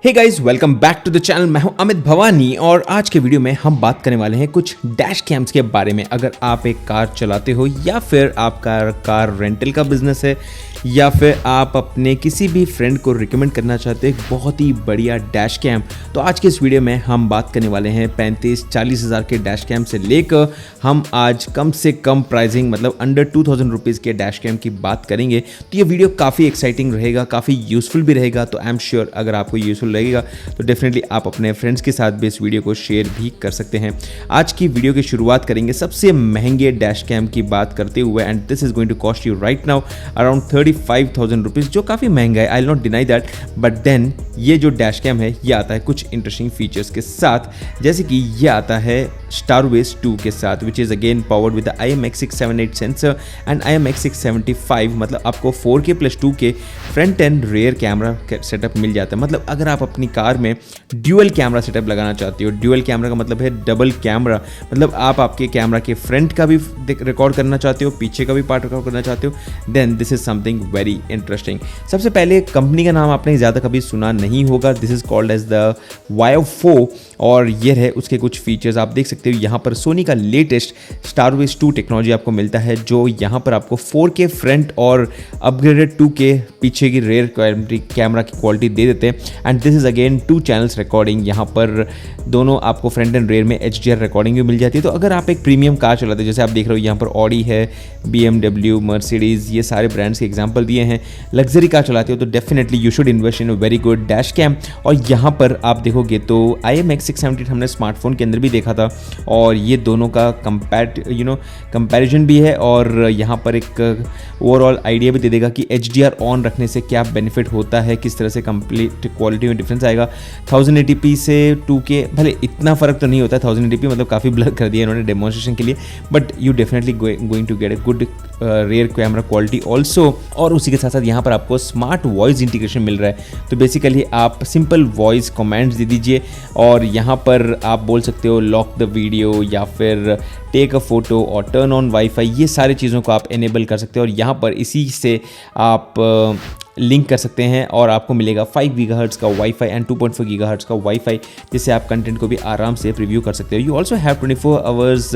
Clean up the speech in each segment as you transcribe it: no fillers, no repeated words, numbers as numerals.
Hey guys, welcome back to the channel. मैं हूं अमित भवानी और आज के वीडियो में हम बात करने वाले हैं कुछ डैश कैम्स के बारे में। अगर आप एक कार चलाते हो या फिर आपका कार रेंटल का बिजनेस है या फिर आप अपने किसी भी फ्रेंड को रिकमेंड करना चाहते हैं एक बहुत ही बढ़िया डैश कैम, तो आज के इस वीडियो में हम बात करने वाले हैं 35-40 हज़ार के डैश कैम से लेकर हम आज कम से कम प्राइसिंग मतलब अंडर 2000 रुपीज़ के डैश कैम की बात करेंगे। तो ये वीडियो काफ़ी एक्साइटिंग रहेगा, काफ़ी यूजफुल भी रहेगा। तो आई एम श्योर अगर आपको यूजफुल लगेगा तो डेफिनेटली आप अपने फ्रेंड्स के साथ भी इस वीडियो को शेयर भी कर सकते हैं। आज की वीडियो की शुरुआत करेंगे सबसे महंगे डैश कैम की बात करते हुए, and this is going to cost you right now around 35,000 rupees, जो काफ़ी महंगा है। I will not deny that, but then ये जो डैश कैम है ये आता है कुछ इंटरेस्टिंग फीचर्स के साथ, जैसे कि ये आता है स्टारवेज 2 के साथ, which is again powered with IMX678 sensor and IMX675। मतलब आपको 4K+2 के front and rear camera setup मिल जाता है। मतलब अगर आप अपनी कार में ड्यूअल कैमरा सेटअप लगाना चाहते हो, ड्यूअल कैमरा का मतलब है डबल कैमरा, मतलब आप आपके कैमरा के फ्रंट का भी रिकॉर्ड करना चाहते हो, पीछे का भी पार्ट रिकॉर्ड करना चाहते हो, then this is something very interesting. सबसे पहले कंपनी का नाम आपने ज़्यादा कभी सुना नहीं होगा, this is called as the Viofo 4, और ये है उसके कुछ फीचर्स। आप देख सकते हो यहाँ पर सोनी का लेटेस्ट स्टारवेज 2 टेक्नोलॉजी आपको मिलता है, जो यहाँ पर आपको 4K फ्रंट और अपग्रेडेड 2K पीछे की रेयर कैमरा की क्वालिटी दे देते हैं। And this is again 2 channels recording, यहाँ पर दोनों आपको फ्रंट एंड रेयर में HDR रिकॉर्डिंग भी मिल जाती है। तो अगर आप एक प्रीमियम कार चलाते हो, जैसे आप देख रहे हो यहाँ पर ऑडी है, BMW, मर्सिडीज़, ये सारे ब्रांड्स के एग्जांपल दिए हैं, लग्जरी कार चलाते हो तो definitely you should invest in a very good dash cam. और यहाँ पर आप देखोगे तो IMX678 हमने स्मार्टफोन के अंदर भी देखा था, और ये दोनों का कंपैरिजन भी है, और यहाँ पर एक ओवरऑल आइडिया भी दे देगा कि HDR ऑन रखने से क्या बेनिफिट होता है, किस तरह से कंप्लीट क्वालिटी में डिफरेंस आएगा। 1080p से 2K भले इतना फ़र्क तो नहीं होता है, 1080p मतलब काफ़ी ब्लर कर दिया इन्होंने डेमोन्स्ट्रेशन के लिए, but you definitely going to get a good rear camera quality also. और उसी के साथ साथ यहाँ पर आपको स्मार्ट वॉइस इंटीग्रेशन मिल रहा है। तो बेसिकली आप सिंपल वॉइस कमेंट्स दे दीजिए और यहाँ पर आप बोल सकते हो लॉक द वीडियो या फिर टेक अ फोटो और टर्न ऑन वाईफाई, ये सारी चीज़ों को आप इनेबल कर सकते हो। और यहाँ पर इसी से आप लिंक कर सकते हैं और आपको मिलेगा 5 गीगाहर्ट्ज़ का वाईफाई एंड 2.4 गीगाहर्ट्ज़ का वाईफाई, जिससे आप कंटेंट को भी आराम से प्रीव्यू कर सकते हो। You also have 24 hours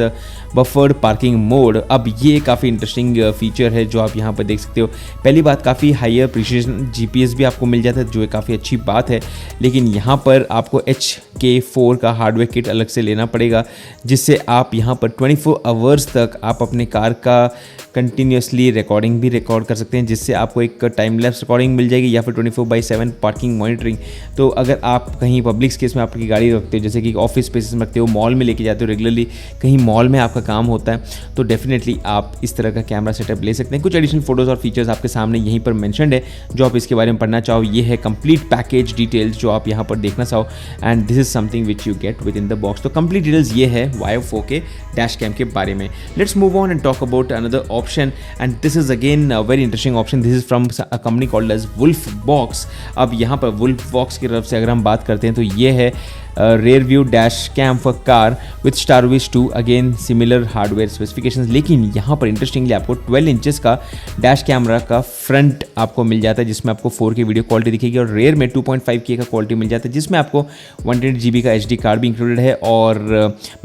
buffered parking mode. अब ये काफ़ी इंटरेस्टिंग फीचर है जो आप यहाँ पर देख सकते हो। पहली बात, काफ़ी हायर प्रिसिजन GPS भी आपको मिल जाता है, जो काफ़ी अच्छी बात है, लेकिन यहाँ पर आपको HK4 का हार्डवेयर किट अलग से लेना पड़ेगा, जिससे आप यहाँ पर 24 आवर्स तक आप अपने कार का कंटिन्यूसली रिकॉर्डिंग भी रिकॉर्ड कर सकते हैं, जिससे आपको एक टाइम लैप्स रिकॉर्डिंग मिल जाएगी या फिर 24/7 पार्किंग मॉनिटरिंग। तो अगर आप कहीं पब्लिक स्पेस में आपकी गाड़ी रखते हो, जैसे कि ऑफिस स्पेसेस में रखते हो, मॉल में लेके जाते हो रेगुलरली, कहीं मॉल में आपका काम होता है, तो डेफिनेटली आप इस तरह का कैमरा सेटअप ले सकते हैं। कुछ एडिशनल फोटोज़ और फीचर्स आपके सामने यहीं पर मैंशनड है, जो आप इसके बारे में पढ़ना चाहो। ये है कंप्लीट पैकेज डिटेल्स जो आप यहाँ पर देखना चाहो, and this is something which you get with in the box. तो कंप्लीट डिटेल्स ये है वायो 4 के डैश कैम के बारे में। Let's move on and talk about another option, and this is again a very interesting option. This is from a company called as Wolfbox. अब यहाँ पर वुल्फबॉक्स की तरफ से अगर हम बात करते हैं तो ये है rear view dash cam for car with Starvis 2, again similar hardware specifications, लेकिन यहाँ पर इंटरेस्टिंगली आपको 12 इंचेस का डैश कैमरा का फ्रंट आपको मिल जाता है, जिसमें आपको 4K वीडियो क्वालिटी दिखेगी, और रेयर में 2.5K का क्वालिटी मिल जाता है, जिसमें आपको 128 GB का SD कार्ड भी इंक्लूडेड है। और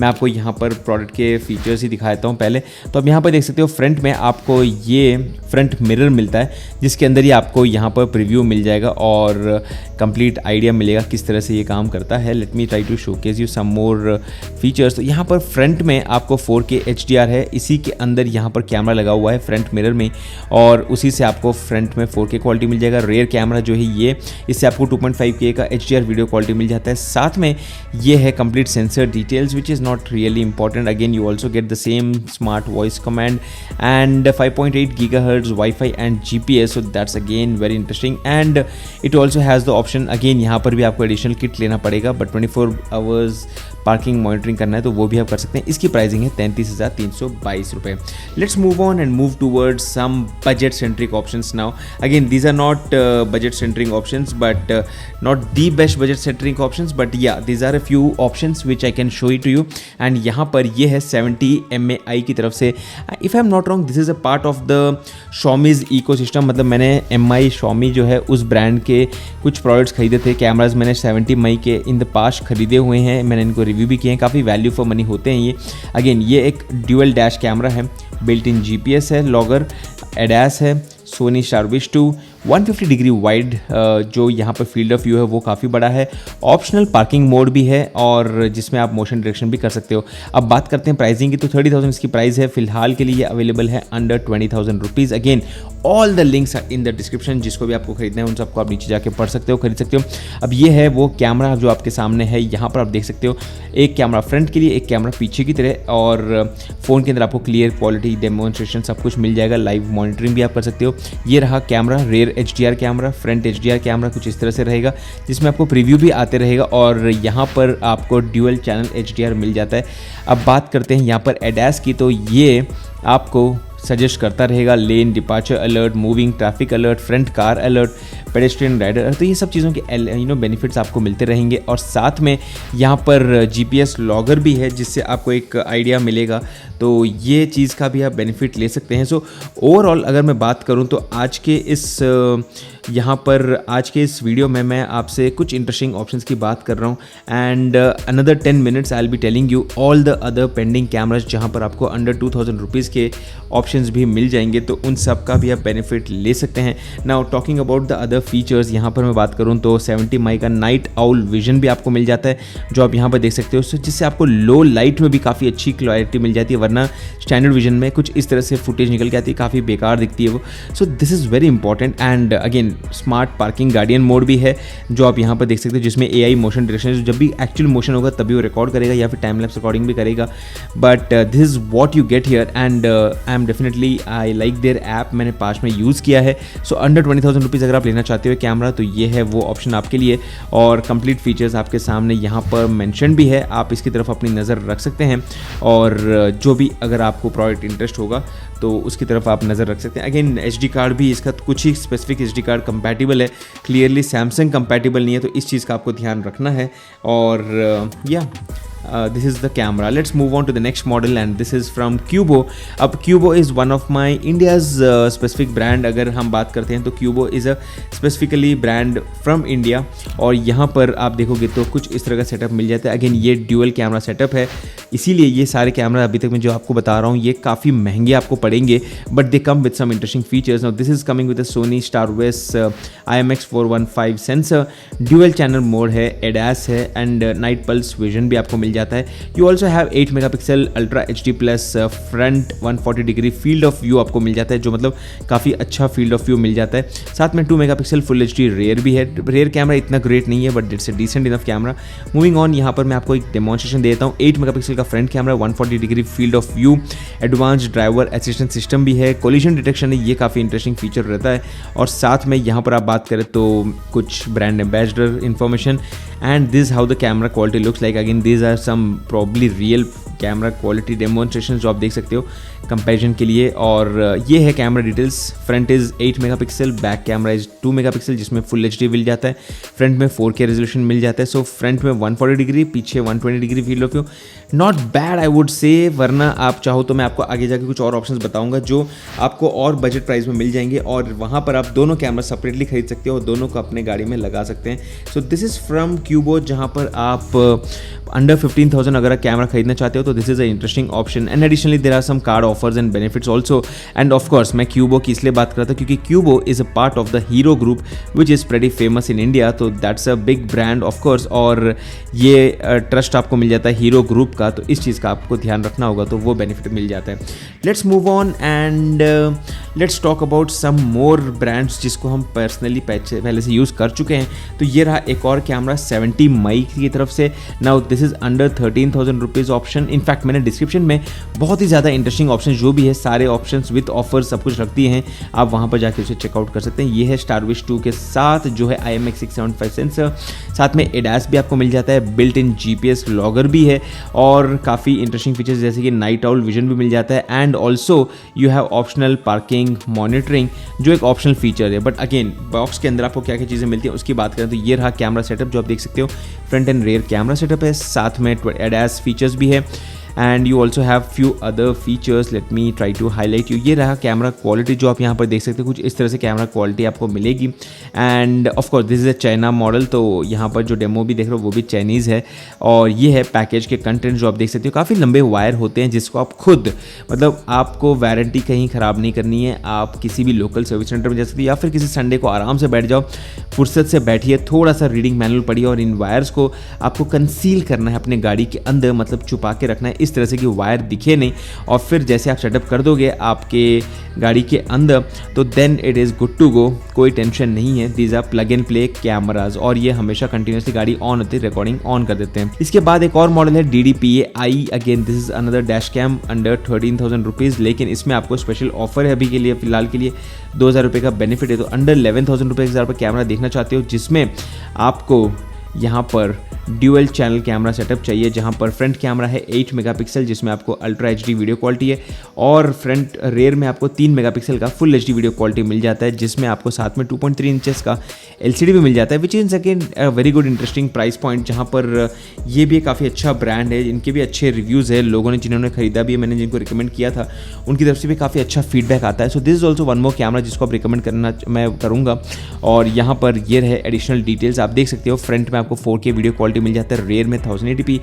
मैं आपको यहाँ पर प्रोडक्ट के फीचर्स ही दिखा देता हूँ पहले। तो आप यहाँ पर देख सकते हो फ्रंट में आपको ये फ्रंट मिरर मिलता है, जिसके अंदर ही आपको यहाँ पर प्रीव्यू मिल जाएगा और कंप्लीट आइडिया मिलेगा किस तरह से ये काम करता है। Let me try to showcase you some more features. तो यहाँ पर फ्रंट में आपको 4K HDR है, इसी के अंदर यहाँ पर कैमरा लगा हुआ है फ्रंट मिरर में, और उसी से आपको फ्रंट में 4K क्वालिटी मिल जाएगा। रेयर कैमरा जो है ये, इससे आपको 2.5K का HDR वीडियो क्वालिटी मिल जाता है। साथ में ये है complete sensor details which is not really important. Again you also get the same smart voice command and 5.8 gigahertz wifi and GPS, so that's again very interesting, and it also has the option, again यहाँ पर भी आपको additional kit लेना पड़ेगा, but 24 hours parking monitoring करना है तो वो भी आप कर सकते हैं। इसकी प्राइसिंग है 33,322 रुपये। Let's move on and move towards some budget centric options now. Again these are not budget centric options but not the best budget centric options, but yeah these are a few options which I can show it to you. And यहाँ पर ये है 70 MAI की तरफ से। If I am not wrong this is a part of the Xiaomi's ecosystem, मतलब मैंने MI Xiaomi जो है उस ब्रांड के कुछ प्रोडक्ट्स खरीदे थे। कैमराज मैंने 70 मई के इन द पास्ट खरीदे हुए हैं, मैंने इनको रिव्यू भी किए हैं, काफ़ी वैल्यू फॉर मनी होते हैं ये। अगेन ये एक ड्यूअल डैश कैमरा है, बिल्ट इन GPS है, लॉगर एडास है, सोनी स्टारविश 2, 150 डिग्री वाइड जो यहाँ पर फील्ड ऑफ व्यू है वो काफ़ी बड़ा है। ऑप्शनल पार्किंग मोड भी है और जिसमें आप मोशन डायरेक्शन भी कर सकते हो। अब बात करते हैं प्राइसिंग की, तो 30,000 इसकी प्राइस है। फिलहाल के लिए ये अवेलेबल है under 20,000 rupees. Again all the links are in the description, जिसको भी आपको खरीदना है उन सबको आप नीचे जाके पढ़ सकते हो, खरीद सकते हो। अब ये है वो कैमरा जो आपके सामने है, यहाँ पर आप देख सकते हो एक कैमरा फ्रंट के लिए, एक कैमरा पीछे की तरह, और फ़ोन के अंदर आपको क्लियर क्वालिटी डेमोन्स्ट्रेशन सब कुछ मिल जाएगा, लाइव मॉनिटरिंग भी आप कर सकते हो। ये रहा camera, rear HDR camera, front HDR camera कुछ इस तरह से रहेगा, जिसमें आपको प्रीव्यू भी आते रहेगा और यहाँ पर आपको ड्यूअल चैनल HDR मिल जाता है। अब बात करते हैं यहाँ पर एडास की, तो ये आपको सजेस्ट करता रहेगा lane departure alert, moving traffic alert, front car alert, pedestrian rider, तो ये सब चीज़ों के बेनिफिट्स आपको मिलते रहेंगे। और साथ में यहाँ पर GPS लॉगर भी है, जिससे आपको एक आइडिया मिलेगा, तो ये चीज़ का भी आप बेनिफिट ले सकते हैं। सो ओवरऑल अगर मैं बात करूँ तो आज के इस वीडियो में मैं आपसे कुछ इंटरेस्टिंग ऑप्शंस की बात कर रहा हूँ। And another 10 minutes I will be telling you all the other pending cameras, जहाँ पर आपको अंडर 2,000 रुपीज़ के ऑप्शंस भी मिल जाएंगे, तो उन सब का भी आप बेनिफिट ले सकते हैं। Now talking about the other features, यहाँ पर मैं बात करूँ तो 70 मई का नाइट आउल विजन भी आपको मिल जाता है, जो आप यहाँ पर देख सकते हो, जिससे आपको लो लाइट में भी काफ़ी अच्छी क्लैरिटी मिल जाती है, वरना स्टैंडर्ड विजन में कुछ इस तरह से फुटेज निकल के आती है, काफ़ी बेकार दिखती है वो। So this is very important. And again smart parking guardian mode भी है, जो आप यहाँ पर देख सकते हो, जिसमें AI मोशन डायरेक्शन, जब भी एक्चुअल मोशन होगा तभी वो रिकॉर्ड करेगा या फिर टाइम लैप्स रिकॉर्डिंग भी करेगा। But this is what you get here and I am definitely I like their app, मैंने पास में यूज़ किया है। सो अंडर 20,000 रुपीज़ अगर आप लेना चाहते हो कैमरा, तो ये है वो ऑप्शन आपके लिए, और कंप्लीट फीचर्स आपके सामने यहाँ पर मेंशन भी है, आप इसकी तरफ अपनी नज़र रख सकते हैं। और जो भी अगर आपको प्रोडक्ट इंटरेस्ट होगा तो उसकी तरफ आप नज़र रख सकते हैं। अगेन SD कार्ड भी इसका कुछ ही स्पेसिफिक SD कार्ड कंपैटिबल है, क्लियरली सैमसंग कंपैटिबल नहीं है, तो इस चीज़ का आपको ध्यान रखना है। और this is the camera. Let's move on to the next model and this is from Cubo. अब Cubo is one of my India's specific brand। अगर हम बात करते हैं तो Cubo is a specifically brand from India, और यहाँ पर आप देखोगे तो कुछ इस तरह का सेटअप मिल जाता है। अगेन ये ड्यूअल कैमरा सेटअप है, इसीलिए ये सारे कैमरा अभी तक मैं जो आपको बता रहा हूँ ये काफ़ी महंगे आपको पड़ेंगे, but they come with some interesting features. Now this is coming with Sony Starvis IMX415 sensor, dual channel mode है, एडास है, एंड नाइट पल्स विजन भी आपको मिल जाता है। You also have 8 megapixel ultra HD plus front 140 degree field of view आपको मिल जाता है, जो मतलब काफ़ी अच्छा फील्ड ऑफ व्यू मिल जाता है। साथ में 2 मेगापिक्सल फुल HD रेयर भी है। रेयर कैमरा इतना ग्रेट नहीं है but it's a decent enough camera. Moving on, यहाँ पर मैं आपको एक डेमोन्स्ट्रेशन देता हूँ। 8 मेगापिक्सल का front camera, 140 degree field of view, advanced driver assistant system भी है, कोलिजन डिटेक्शन है, ये काफ़ी इंटरेस्टिंग फीचर रहता है। और साथ में यहाँ पर आप बात करें तो कुछ brand ambassador information, and this how the camera quality looks like. Again these are some probably real camera quality demonstration जो आप देख सकते हो कंपैरिजन के लिए। और ये है camera details. Front is 8 megapixel, back camera is 2 megapixel, जिसमें फुल HD मिल जाता है। फ्रंट में 4K रेजोल्यूशन मिल जाता है। सो फ्रंट में 140 डिग्री, पीछे 120 degree field of view, not bad I would say. वरना आप चाहो तो मैं आपको आगे जाके कुछ और ऑप्शंस बताऊंगा जो आपको और बजट प्राइस में मिल जाएंगे, और वहाँ पर आप दोनों कैमरा सेपरेटली खरीद सकते हो और दोनों को अपने गाड़ी में लगा सकते हैं। सो दिस इज़ फ्रॉम क्यूबो, जहाँ पर आप अंडर 15,000 अगर आप कैमरा खरीदना चाहते हो तो this is a interesting option. And additionally there are some card offers and benefits also. And of course मैं क्यूबो की इसलिए बात कर रहा था क्योंकि Qubo is a part of the Hero group which is pretty famous in India, तो that's a big brand of course, और ये ट्रस्ट आपको मिल जाता है हीरो ग्रुप का, तो इस चीज़ का आपको ध्यान रखना होगा, तो वो बेनिफिट मिल जाता है। Let's move on and let's talk about some more brands जिसको हम पर्सनली पहले से यूज़ कर चुके हैं। तो ये रहा एक और कैमरा 70 मई की तरफ से। Now this is under 13,000 rupees option in fact मैंने डिस्क्रिप्शन में बहुत ही ज़्यादा इंटरेस्टिंग ऑप्शन जो भी है, सारे ऑप्शन विद ऑफर सब कुछ रखती हैं, आप वहाँ पर जाकर उसे चेकआउट कर सकते हैं। ये है स्टारविश 2 के साथ जो है IMX675 सेंसर, साथ में ADAS भी आपको मिल जाता है, बिल्ट इन GPS लॉगर भी है और काफ़ी इंटरेस्टिंग फीचर्स जैसे कि नाइट आउल विजन भी मिल जाता है and also you have optional parking monitoring जो एक ऑप्शनल फीचर है। बट अगेन बॉक्स के अंदर आपको क्या क्या चीज़ें मिलती हैं उसकी बात करें तो ये रहा कैमरा सेटअप जो आप देख सकते हो, front and rear camera setup है, साथ में ADAS फीचर्स भी है and you also have few other features. Let me try to highlight you. ये रहा कैमरा क्वालिटी जो आप यहाँ पर देख सकते हो, कुछ इस तरह से कैमरा क्वालिटी आपको मिलेगी and of course this is a China model, तो यहाँ पर जो डेमो भी देख रहे हो वो भी चाइनीज़ है। और ये है पैकेज के कंटेंट जो आप देख सकते हो, काफ़ी लंबे वायर होते हैं जिसको आप खुद मतलब आपको वारंटी कहीं ख़राब नहीं करनी है, आप किसी भी लोकल सर्विस सेंटर में जा सकते हो या फिर किसी संडे को आराम से बैठ जाओ, फुर्सत से बैठिए, थोड़ा सा रीडिंग मैनुअल पढ़िए और इन वायर्स को आपको कंसील करना है अपने गाड़ी के अंदर, मतलब छुपा के रखना है इस तरह से कि वायर दिखे नहीं, और फिर जैसे आप सेटअप कर दोगे आपके गाड़ी के अंदर तो then it is good to go, कोई टेंशन नहीं है। These are plug and play cameras और ये हमेशा कंटिन्यूसली गाड़ी ऑन होती है, रिकॉर्डिंग ऑन कर देते हैं। इसके बाद एक और मॉडल है DDPA-i, again this is another dash cam under 13,000 rupees, लेकिन इसमें आपको स्पेशल ऑफर है अभी के लिए, फिलहाल के लिए 2,000 रुपये का बेनिफिट है। तो अंडर 11,000 रुपये का कैमरा देखना चाहते हो जिसमें आपको यहाँ पर ड्यूअल चैनल कैमरा सेटअप चाहिए, जहाँ पर फ्रंट कैमरा है 8 मेगापिक्सल जिसमें आपको अल्ट्रा HD वीडियो क्वालिटी है और फ्रंट रेयर में आपको 3 मेगापिक्सल का फुल HD वीडियो क्वालिटी मिल जाता है, जिसमें आपको साथ में 2.3 इंचेस का LCD भी मिल जाता है, विच is again very good interesting price point, जहाँ पर ये भी काफ़ी अच्छा ब्रांड है, इनके भी अच्छे रिव्यूज़ है, लोगों ने जिन्होंने खरीदा भी है, मैंने जिनको रिकमेंड किया था उनकी तरफ से भी काफ़ी अच्छा फीडबैक आता है। So this is also one more camera जिसको आप रिकमेंड करना मैं करूँगा। और यहाँ पर ये रहे एडिशनल डिटेल्स, आप देख सकते हो फ्रंट में आपको 4K वीडियो क्वालिटी मिल जाता है, रेयर में 1080p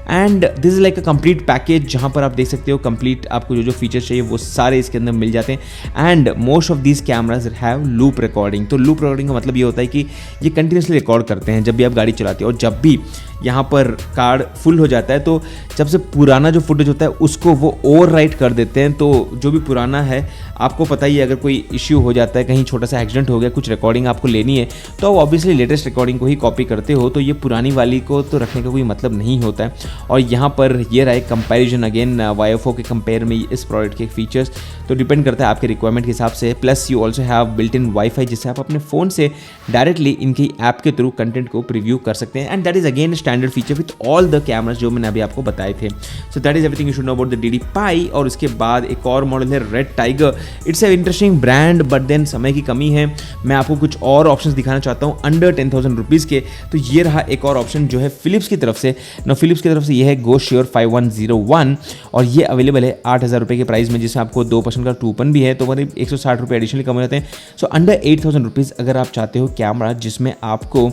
and this is like a complete package, जहाँ पर आप देख सकते हो कंप्लीट आपको जो जो फीचर्स चाहिए वो सारे इसके अंदर मिल जाते हैं and most of these cameras have loop recording. तो लूप रिकॉर्डिंग का मतलब ये होता है कि ये कंटिन्यूसली रिकॉर्ड करते हैं जब भी आप गाड़ी चलाते हो, और जब भी यहाँ पर कार्ड फुल हो जाता है तो सबसे पुराना जो फुटेज होता है उसको वो ओवर राइट कर देते हैं। तो जो भी पुराना है आपको पता ही है, अगर कोई इश्यू हो जाता है, कहीं छोटा सा एक्सीडेंट हो गया, कुछ रिकॉर्डिंग आपको लेनी है तो ऑब्वियसली लेटेस्ट रिकॉर्डिंग को ही कॉपी करते हो, तो ये पुरानी वाली को तो रखने का कोई मतलब नहीं होता है। और यहाँ पर ये रहा कंपैरिजन अगेन YFO के कंपेयर में इस प्रोडक्ट के फीचर्स, तो डिपेंड करता है आपके रिक्वायरमेंट के हिसाब से। Plus you also have built in wifi जिससे आप अपने फ़ोन से डायरेक्टली इनकी ऐप के थ्रू कंटेंट को प्रीव्यू कर सकते हैं and that is again standard feature with all the cameras जो मैंने अभी आपको बताए थे। So that is everything you should know about the DD-Pi। और उसके बाद एक और मॉडल है Red Tiger. It's a interesting brand but then समय की कमी है, मैं आपको कुछ और ऑप्शंस दिखाना चाहता हूँ अंडर 10,000 रुपीज़ के। तो ये रहा एक और ऑप्शन जो है फिलिप्स की तरफ से। नो फिलिप्स की तरफ से ये है गो श्योर 5101 और ये अवेलेबल है 8,000 रुपये के प्राइस में, जिसमें आपको 2% का कूपन भी है, तो करीब 160 रुपये एडिशनल कम हो जाते हैं। सो अंडर 8,000 रुपीज़ अगर आप चाहते हो कैमरा जिसमें आपको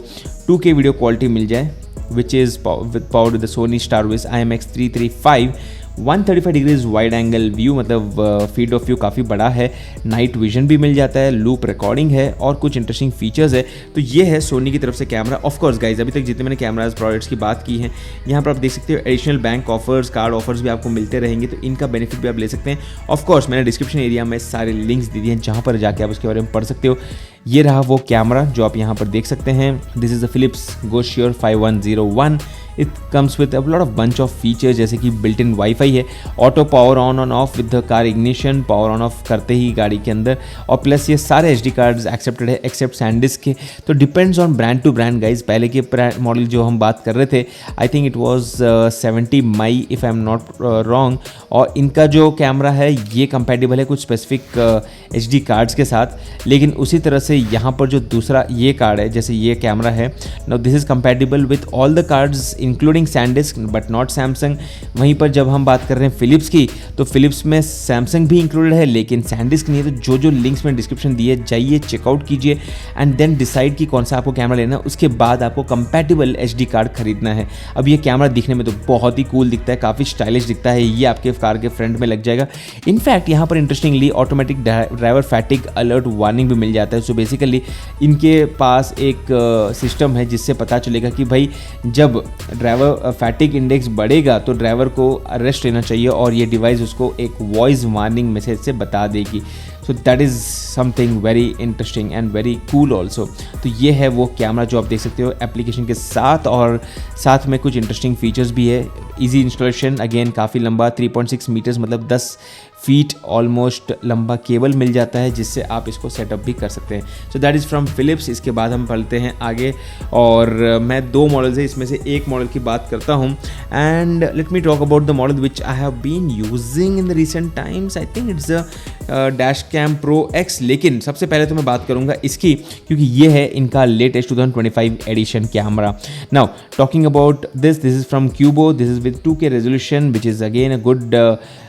2K वीडियो क्वालिटी मिल जाए which is powered with the Sony StarViz IMX335, 135 degrees wide angle view, मतलब फील्ड ऑफ व्यू काफ़ी बड़ा है, नाइट विजन भी मिल जाता है, लूप रिकॉर्डिंग है और कुछ इंटरेस्टिंग फीचर्स है। तो ये है सोनी की तरफ से कैमरा। ऑफ कोर्स गाइज अभी तक जितने मैंने कैमराज प्रोडक्ट्स की बात की है यहाँ पर आप देख सकते हो additional bank offers, card offers भी आपको मिलते रहेंगे, तो इनका बेनिफिट भी आप ले सकते हैं। ऑफ कोर्स मैंने डिस्क्रिप्शन एरिया में सारे लिंक्स दे दिए हैं जहाँ पर जाके आप उसके बारे में पढ़ सकते हो। ये रहा वो कैमरा जो आप यहाँ पर देख सकते हैं, this is the Philips Go Sure 5101। It comes with a lot of bunch of features जैसे कि बिल्ट इन वाईफाई है, auto power on on off with the car ignition, power on off करते ही गाड़ी के अंदर, और प्लस ये सारे एचडी कार्ड्स एक्सेप्टेड है एक्सेप्ट सैंडिस्क के। तो depends on brand to brand guys. पहले के मॉडल जो हम बात कर रहे थे आई think it was 70 Mai if I am not wrong, और इनका जो कैमरा है ये कंपैटिबल है कुछ स्पेसिफिक एचडी कार्ड्स के साथ, लेकिन उसी तरह से यहाँ पर जो दूसरा ये कार्ड है जैसे ये कैमरा है, now this is compatible with all the cards including SanDisk but not Samsung. वहीं पर जब हम बात कर रहे हैं फिलिप्स की, तो फिलिप्स में सैमसंग भी इंक्लूडेड है लेकिन सैंडिस्क नहीं है। तो जो जो लिंक्स में डिस्क्रिप्शन दिए जाइए, चेकआउट कीजिए एंड देन डिसाइड कि कौन सा आपको कैमरा लेना है, उसके बाद आपको कंपैटिबल एचडी कार्ड खरीदना है। अब ये कैमरा दिखने में तो बहुत ही कूल दिखता है, काफ़ी स्टाइलिश दिखता है, ये आपके कार के फ्रंट में लग जाएगा। इनफैक्ट यहाँ पर interestingly automatic driver fatigue alert warning भी मिल जाता है। सो बेसिकली इनके पास एक सिस्टम है जिससे पता चलेगा कि भाई जब ड्राइवर फैटिग इंडेक्स बढ़ेगा तो ड्राइवर को रेस्ट लेना चाहिए, और ये डिवाइस उसको एक वॉइस वार्निंग मैसेज से बता देगी। सो that is something very interesting and very cool also. तो ये है वो कैमरा जो आप देख सकते हो एप्लीकेशन के साथ, और साथ में कुछ इंटरेस्टिंग फीचर्स भी है। ईजी इंस्टॉलेशन, अगेन काफ़ी लंबा 3.6 मीटर्स मतलब 10 फीट ऑलमोस्ट लंबा केबल मिल जाता है, जिससे आप इसको सेटअप भी कर सकते हैं। So that is from Philips. इसके बाद हम पढ़ते हैं आगे, और मैं 2 मॉडल्स है इसमें से एक मॉडल की बात करता हूँ। And let me talk about the model which I have been using in the recent times. I think it's dashcam pro X. लेकिन सबसे पहले तो मैं बात करूँगा इसकी, क्योंकि ये है इनका latest 2025 edition camera. Now talking about this is from Qubo. This is with 2K resolution which is again a good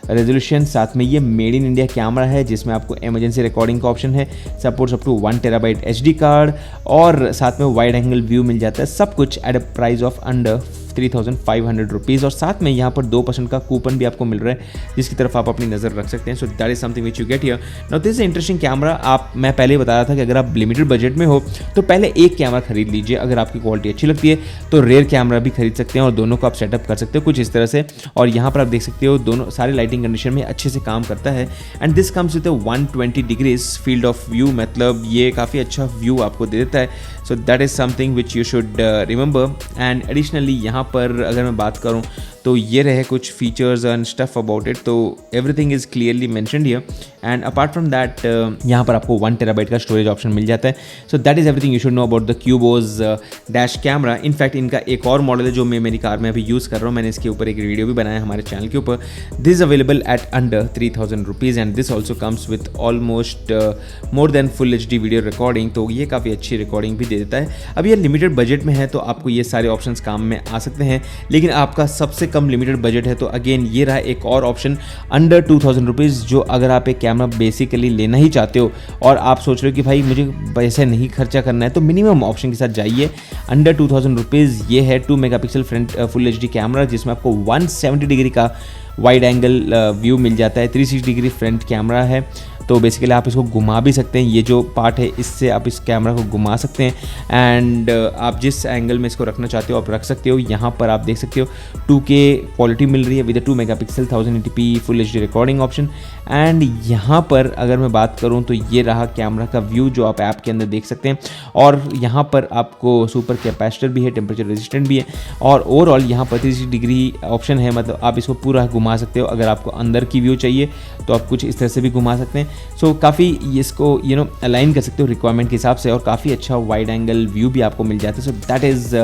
resolution. साथ में ये मेड इन इंडिया कैमरा है, जिसमें आपको इमरजेंसी रिकॉर्डिंग का ऑप्शन है, supports up to 1 TB HD card, और साथ में वाइड एंगल व्यू मिल जाता है। सब कुछ at a price of under 3,500 rupees. और साथ में यहाँ पर 2% का कूपन भी आपको मिल रहा है, जिसकी तरफ आप अपनी नज़र रख सकते हैं। So that is something which you get here. Now this is interesting camera. मैं पहले ही बता रहा था कि अगर आप लिमिटेड बजट में हो तो पहले एक कैमरा खरीद लीजिए। अगर आपकी क्वालिटी अच्छी लगती है तो रेयर कैमरा भी खरीद सकते हैं, और दोनों को आप सेटअप कर सकते हो कुछ इस तरह से। और यहाँ पर आप देख सकते हो दोनों सारे लाइटिंग कंडीशन में अच्छे से काम करता है। And this comes with 120 degrees field of view, मतलब ये काफ़ी अच्छा व्यू आपको दे देता है। So that is something which you should remember. And additionally यहाँ पर अगर मैं बात करूँ तो ये रहे कुछ features and stuff about it, तो everything is clearly mentioned here. And apart from that यहाँ पर आपको 1 TB का स्टोरेज ऑप्शन मिल जाता है। So that is everything you should know about the Qubo's dash camera. In fact इनका एक और मॉडल है जो मैं मेरी कार में अभी यूज़ कर रहा हूँ, मैंने इसके ऊपर एक वीडियो भी बनाया हमारे चैनल के ऊपर। This is available at under 3,000 rupees, and this also comes with almost more than full HD video recording. तो ये काफ़ी अच्छी रिकॉर्डिंग भी दे देता है। अब ये लिमिटेड बजट में है तो आपको ये सारे ऑप्शंस काम में आ सकते हैं, लेकिन आपका सबसे कम लिमिटेड बजट है तो अगेन ये रहा एक और ऑप्शन अंडर 2,000 रुपीज़, जो अगर आप एक कैमरा बेसिकली लेना ही चाहते हो और आप सोच रहे हो कि भाई मुझे पैसे नहीं खर्चा करना है, तो मिनिमम ऑप्शन के साथ जाइए। अंडर 2,000 रुपीज़ ये है 2 megapixel front full HD camera, जिसमें आपको 170 डिग्री का वाइड एंगल व्यू मिल जाता है। 360 डिग्री फ्रंट कैमरा है, तो बेसिकली आप इसको घुमा भी सकते हैं। ये जो पार्ट है इससे आप इस कैमरा को घुमा सकते हैं, एंड आप जिस एंगल में इसको रखना चाहते हो आप रख सकते हो। यहाँ पर आप देख सकते हो 2K क्वालिटी मिल रही है with 2 megapixel 1080p full HD recording option. And यहाँ पर अगर मैं बात करूँ तो ये रहा कैमरा का व्यू जो आप ऐप के अंदर देख सकते हैं, और यहाँ पर आपको सुपर कैपेसिटर भी है, टेम्परेचर रेजिस्टेंट भी है, और ओवरऑल यहाँ पर 360 डिग्री ऑप्शन है, मतलब आप इसको पूरा घुमा सकते हो। अगर आपको अंदर की व्यू चाहिए तो आप कुछ इस तरह से भी घुमा सकते हैं। सो काफ़ी इसको अलाइन कर सकते हो रिक्वायरमेंट के हिसाब से, और काफ़ी अच्छा वाइड एंगल व्यू भी आपको मिल जाता है। So that is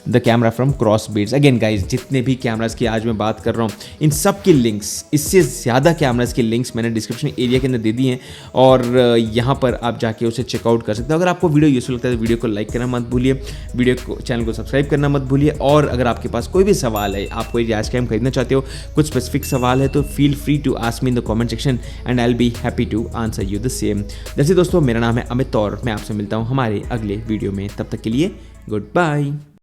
the camera from Crossbeats. Again guys, जितने भी कैमराज की आज मैं बात कर रहा हूँ इन सब की लिंक्स, इससे ज़्यादा कैमराज की लिंक्स मैंने डिस्क्रिप्शन एरिया के अंदर दे दी हैं, और यहाँ पर आप जाके उसे चेकआउट कर सकते हो। अगर आपको वीडियो यूजफुल लगता है तो वीडियो को लाइक करना मत भूलिए, वीडियो को चैनल को सब्सक्राइब करना मत भूलिए, और अगर आपके पास कोई भी सवाल है, आप कोई डैश कैम खरीदना चाहते हो, कुछ स्पेसिफिक सवाल है, तो feel free to ask me in the comment section and I will be happy to answer you the same. जैसे दोस्तों, मेरा नाम है अमित और मैं आपसे मिलता हूँ हमारे अगले वीडियो में। तब तक के लिए गुड बाय।